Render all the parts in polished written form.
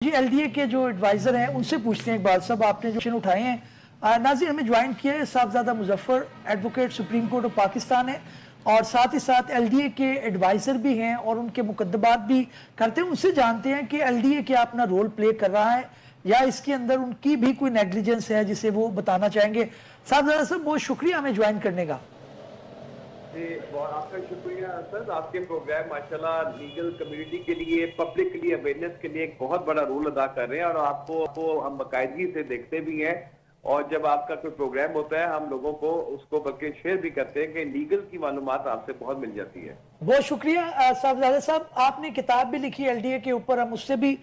जी LDA के जो adviser हैं उनसे पूछते हैं इकबाल साहब, आपने जो क्वेश्चन उठाए हैं। नाज़रीन, हमें ज्वाइन किया है Sahibzada Muzaffar, advocate supreme court of Pakistan है, और साथ ही साथ एलडीए के एडवाइजर भी हैं और उनके मुकद्दमात भी करते हैं। उनसे जानते हैं कि एलडीए क्या अपना रोल प्ले कर रहा है या इसके अंदर उनकी भी कोई नेग्लिजेंस है जिसे वो बताना चाहेंगे। साहबजादा साहब, बहुत शुक्रिया हमें ज्वाइन करने का। आपका शुक्रिया सर। आपके प्रोग्राम माशाल्लाह लीगल कम्युनिटी के लिए, पब्लिक के लिए, अवेयरनेस के लिए एक बहुत बड़ा रोल अदा कर रहे हैं, और आपको हम बाकायदगी से देखते भी हैं, और जब आपका कोई प्रोग्राम होता है हम लोगों को उसको बल्कि शेयर भी करते हैं कि लीगल की मालूमात आपसे बहुत मिल जाती है। बहुत शुक्रिया साहबजादा साहब। आपने किताब भी लिखी एलडीए के ऊपर, हम उससे भी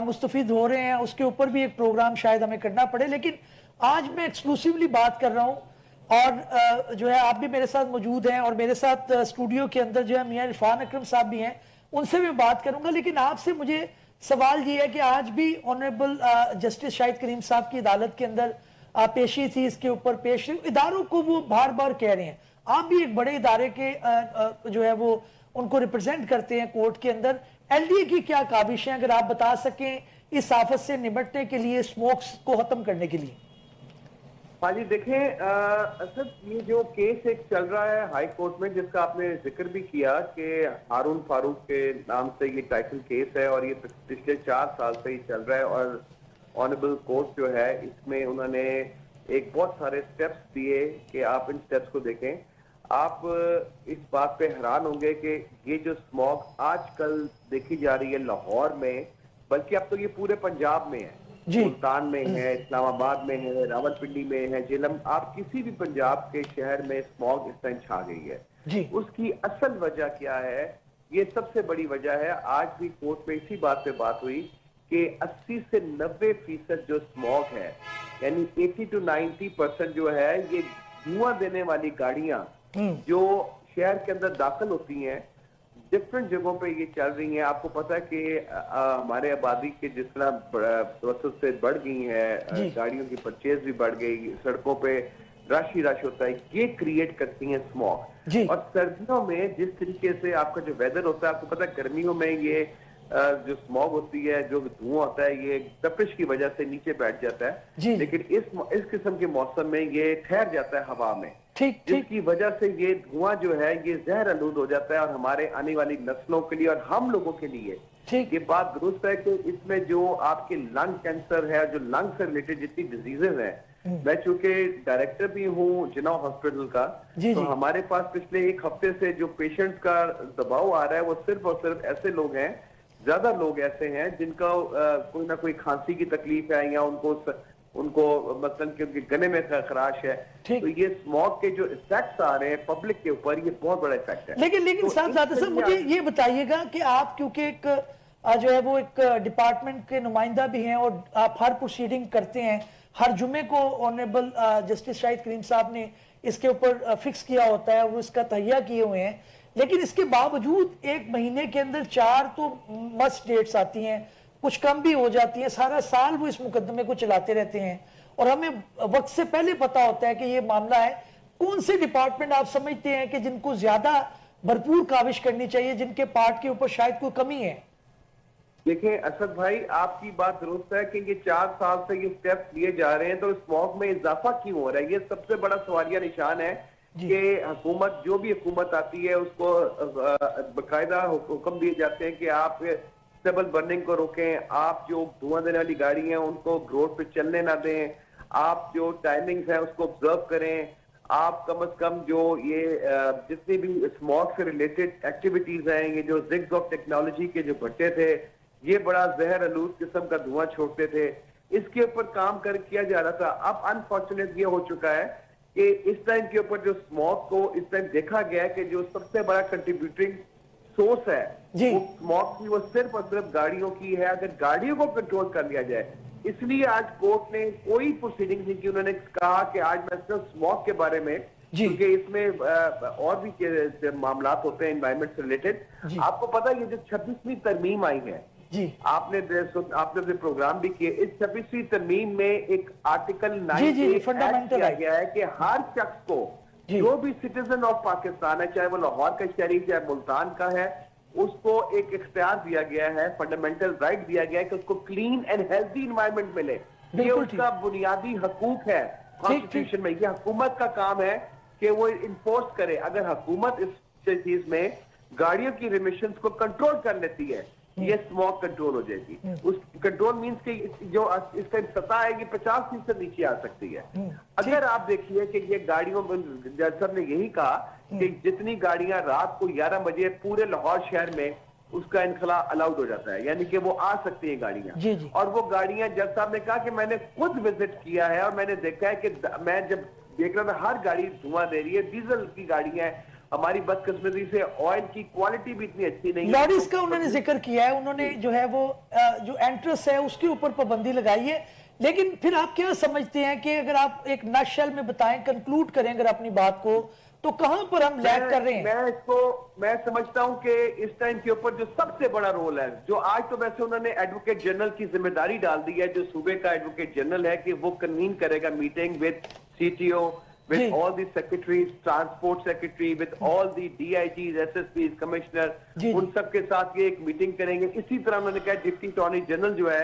मुस्तफीद हो रहे हैं, उसके ऊपर भी एक प्रोग्राम शायद हमें करना पड़े, लेकिन आज मैं एक्सक्लूसिवली बात कर रहा हूँ। और जो है आप भी मेरे साथ मौजूद हैं और मेरे साथ स्टूडियो के अंदर जो है मियां इरफान अकरम साहब भी हैं, उनसे भी बात करूंगा। लेकिन आपसे मुझे सवाल ये है कि आज भी ऑनरेबल जस्टिस शाहिद करीम साहब की अदालत के अंदर पेशी थी, इसके ऊपर पेश इदारों को वो बार बार कह रहे हैं, आप भी एक बड़े इदारे के जो है वो उनको रिप्रेजेंट करते हैं कोर्ट के अंदर, एलडीए की क्या काबिश है, अगर आप बता सकें इस आफत से निपटने के लिए, स्मोक्स को खत्म करने के लिए। हाँ जी, देखें सर, ये जो केस एक चल रहा है हाई कोर्ट में जिसका आपने जिक्र भी किया कि हारून फारूक के नाम से ये टाइटल केस है, और ये पिछले 4 साल से ही चल रहा है, और ऑनरेबल कोर्ट जो है इसमें उन्होंने एक बहुत सारे स्टेप्स दिए कि आप इन स्टेप्स को देखें। आप इस बात पे हैरान होंगे कि ये जो स्मॉग आजकल देखी जा रही है लाहौर में, बल्कि अब तो ये पूरे पंजाब में है, मुल्तान में है, इस्लामाबाद में है, रावलपिंडी में है, झेलम, आप किसी भी पंजाब के शहर में स्मॉग इस टाइम छा गई है। उसकी असल वजह क्या है? ये सबसे बड़ी वजह है, आज भी कोर्ट में इसी बात पे बात हुई कि 80 से 90% जो स्मॉग है, यानी 80 to 90% जो है, ये धुआं देने वाली गाड़ियां जो शहर के अंदर दाखिल होती हैं, डिफरेंट जगहों पे ये चल रही हैं। आपको पता है कि हमारे आबादी के जिस तरह वसत से बढ़ गई है, गाड़ियों की परचेज भी बढ़ गई, सड़कों पे रश ही रश होता है, ये क्रिएट करती हैं स्मॉग। और सर्दियों में जिस तरीके से आपका जो वेदर होता है, आपको पता है गर्मियों में ये जो स्मॉग होती है, जो धुआं होता है, ये तपिश की वजह से नीचे बैठ जाता है, लेकिन इस किस्म के मौसम में ये ठहर जाता है हवा में, जिसकी वजह से ये धुआं जो है ये जहर आलूद हो जाता है, और हमारे आने वाली नस्लों के लिए और हम लोगों के लिए ये बात दुरुस्त है कि इसमें जो आपके लंग कैंसर है, जो लंग से रिलेटेड जितनी डिजीजेज हैं, मैं चूंकि डायरेक्टर भी हूँ जिना हॉस्पिटल का, तो हमारे पास पिछले 1 हफ्ते से जो पेशेंट्स का दबाव आ रहा है वो सिर्फ और सिर्फ ऐसे लोग हैं, ज्यादा लोग ऐसे हैं जिनका कोई ना कोई खांसी की तकलीफ है, या उनको मतलब कि उनके गले में खराश है, तो ये स्मॉग के जो इफेक्ट्स आ रहे हैं पब्लिक के ऊपर, ये बहुत बड़ा इफेक्ट है। लेकिन तो साहब मुझे ये बताइएगा कि आप क्योंकि एक जो है वो एक डिपार्टमेंट के नुमाइंदा भी हैं और आप हर प्रोसीडिंग करते हैं, हर जुमे को ऑनरेबल जस्टिस शाहिद करीम साहब ने इसके ऊपर फिक्स किया होता है और इसका तहिया किए हुए हैं, लेकिन इसके बावजूद 1 महीने के अंदर 4 तो मस्ट डेट्स आती हैं, कुछ कम भी हो जाती है, सारा साल वो इस मुकदमे को चलाते रहते हैं, और हमें वक्त से पहले पता होता है कि ये मामला है। कौन से डिपार्टमेंट आप समझते हैं कि जिनको ज्यादा भरपूर काविश करनी चाहिए, जिनके पार्ट के ऊपर शायद कोई कमी है? देखिए असद भाई, आपकी बात दुरुस्त है कि ये 4 साल से ये स्टेप्स लिए जा रहे हैं, तो स्मॉग में इजाफा क्यों हो रहा है? ये सबसे बड़ा सवालिया निशान है कि हुकूमत, जो भी हुकूमत आती है उसको बाकायदा हुक्म दिए जाते हैं कि आप स्टेबल बर्निंग को रोकें, आप जो धुआं देने वाली गाड़ी हैं उनको रोड पे चलने ना दें, आप जो टाइमिंग्स है उसको ऑब्जर्व करें, आप कम से कम जो ये जितनी भी स्मॉग से रिलेटेड एक्टिविटीज हैं, ये जो जिग्स ऑफ टेक्नोलॉजी के जो भट्टे थे, ये बड़ा जहर आलूद किस्म का धुआं छोड़ते थे, इसके ऊपर काम किया जा रहा था। अब अनफॉर्चुनेट ये हो चुका है कि इस टाइम के ऊपर जो स्मॉग को इस टाइम देखा गया है कि जो सबसे बड़ा कंट्रीब्यूटिंग सोर्स है वो स्मॉग की, वो सिर्फ और सिर्फ गाड़ियों की है। अगर गाड़ियों को कंट्रोल कर लिया जाए, इसलिए आज कोर्ट ने कोई प्रोसीडिंग नहीं की, उन्होंने कहा कि आज मैं सिर्फ स्मॉग के बारे में, क्योंकि इसमें और भी मामला होते हैं एनवायरमेंट से रिलेटेड। आपको पता है ये जो 26वीं तरमीम आई है, आपने प्रोग्राम भी किए, इस 26वीं तरमीम में एक आर्टिकल 9 किया गया है कि हर शख्स को, जो भी सिटीजन ऑफ पाकिस्तान है, चाहे वो लाहौर का शहरी, चाहे मुल्तान का है, उसको एक इख्तियार दिया गया है, फंडामेंटल राइट दिया गया है कि उसको क्लीन एंड हेल्दी इन्वायरमेंट मिले। ये बिल्कुल उसका बुनियादी हकूक है कॉन्स्टिट्यूशन में। ये हुकूमत का काम है कि वो इन्फोर्स करे। अगर हुकूमत इस चीज में गाड़ियों की रिमिशंस को कंट्रोल कर लेती है, ये स्मोक कंट्रोल हो जाएगी। उस कंट्रोल मींस कि जो इसका सतह है, ये 50% नीचे आ सकती है। अगर आप देखिए कि ये गाड़ियों में, जज साहब ने यही कहा कि जितनी गाड़ियां रात को 11 बजे पूरे लाहौर शहर में उसका इनखला अलाउड हो जाता है, यानी कि वो आ सकती हैं गाड़ियां। जी, जी। और वो गाड़ियां, जज साहब ने कहा कि मैंने खुद विजिट किया है और मैंने देखा है कि मैं जब देख रहा था हर गाड़ी धुआं दे रही है। डीजल की गाड़ियां हैं। हमारी बदकिस्मती से ऑयल की क्वालिटी भी इतनी अच्छी नहीं है। लॉरीज का उन्होंने जिक्र किया है, उन्होंने जो है वो जो एंट्रेंस है उसके ऊपर पाबंदी लगाई है। लेकिन फिर आप क्या समझते हैं कि अगर आप एक नटशेल में बताएं, कंक्लूड करें अगर अपनी बात को, तो कहां पर हम लैग कर रहे हैं? मैं समझता हूं कि इस टाइम के ऊपर जो सबसे बड़ा रोल है, जो आज तो वैसे उन्होंने एडवोकेट जनरल की जिम्मेदारी डाल दी है, जो सूबे का एडवोकेट जनरल है, कि वो कन्वीन करेगा meeting with CTO, with all the secretaries, transport secretary, with all the DIGs, SSPs, commissioner, उन सब के साथ ये एक मीटिंग करेंगे। इसी तरह उन्होंने कहा डिप्टी अटॉर्नी जनरल जो है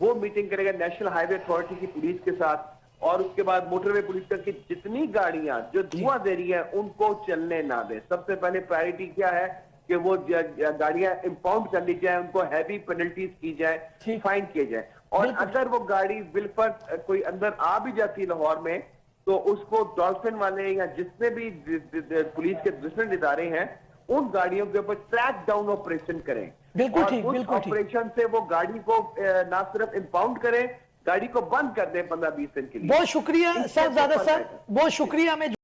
वो मीटिंग करेगा नेशनल हाईवे अथॉरिटी की पुलिस के साथ, और उसके बाद मोटरवे पुलिस की जितनी गाड़ियां जो धुआं दे रही हैं उनको चलने ना दे। सबसे पहले प्रायोरिटी क्या है कि वो गाड़ियां इंपाउंड कर ली जाए, उनको हैवी पेनल्टीज की जाए, फाइन किए जाए। और अगर वो गाड़ी बिल पर कोई अंदर आ भी जाती है लाहौर में, तो उसको डॉल्फिन वाले या जितने भी पुलिस के डिफरेंट इदारे हैं उन गाड़ियों के ऊपर ट्रैक डाउन ऑपरेशन करें। बिल्कुल और ठीक, उस बिल्कुल ठीक। ऑपरेशन से वो गाड़ी को ना सिर्फ इंपाउंड करें, गाड़ी को बंद कर दें 15-20 दिन के लिए। बहुत शुक्रिया साहब, बहुत शुक्रिया। मैं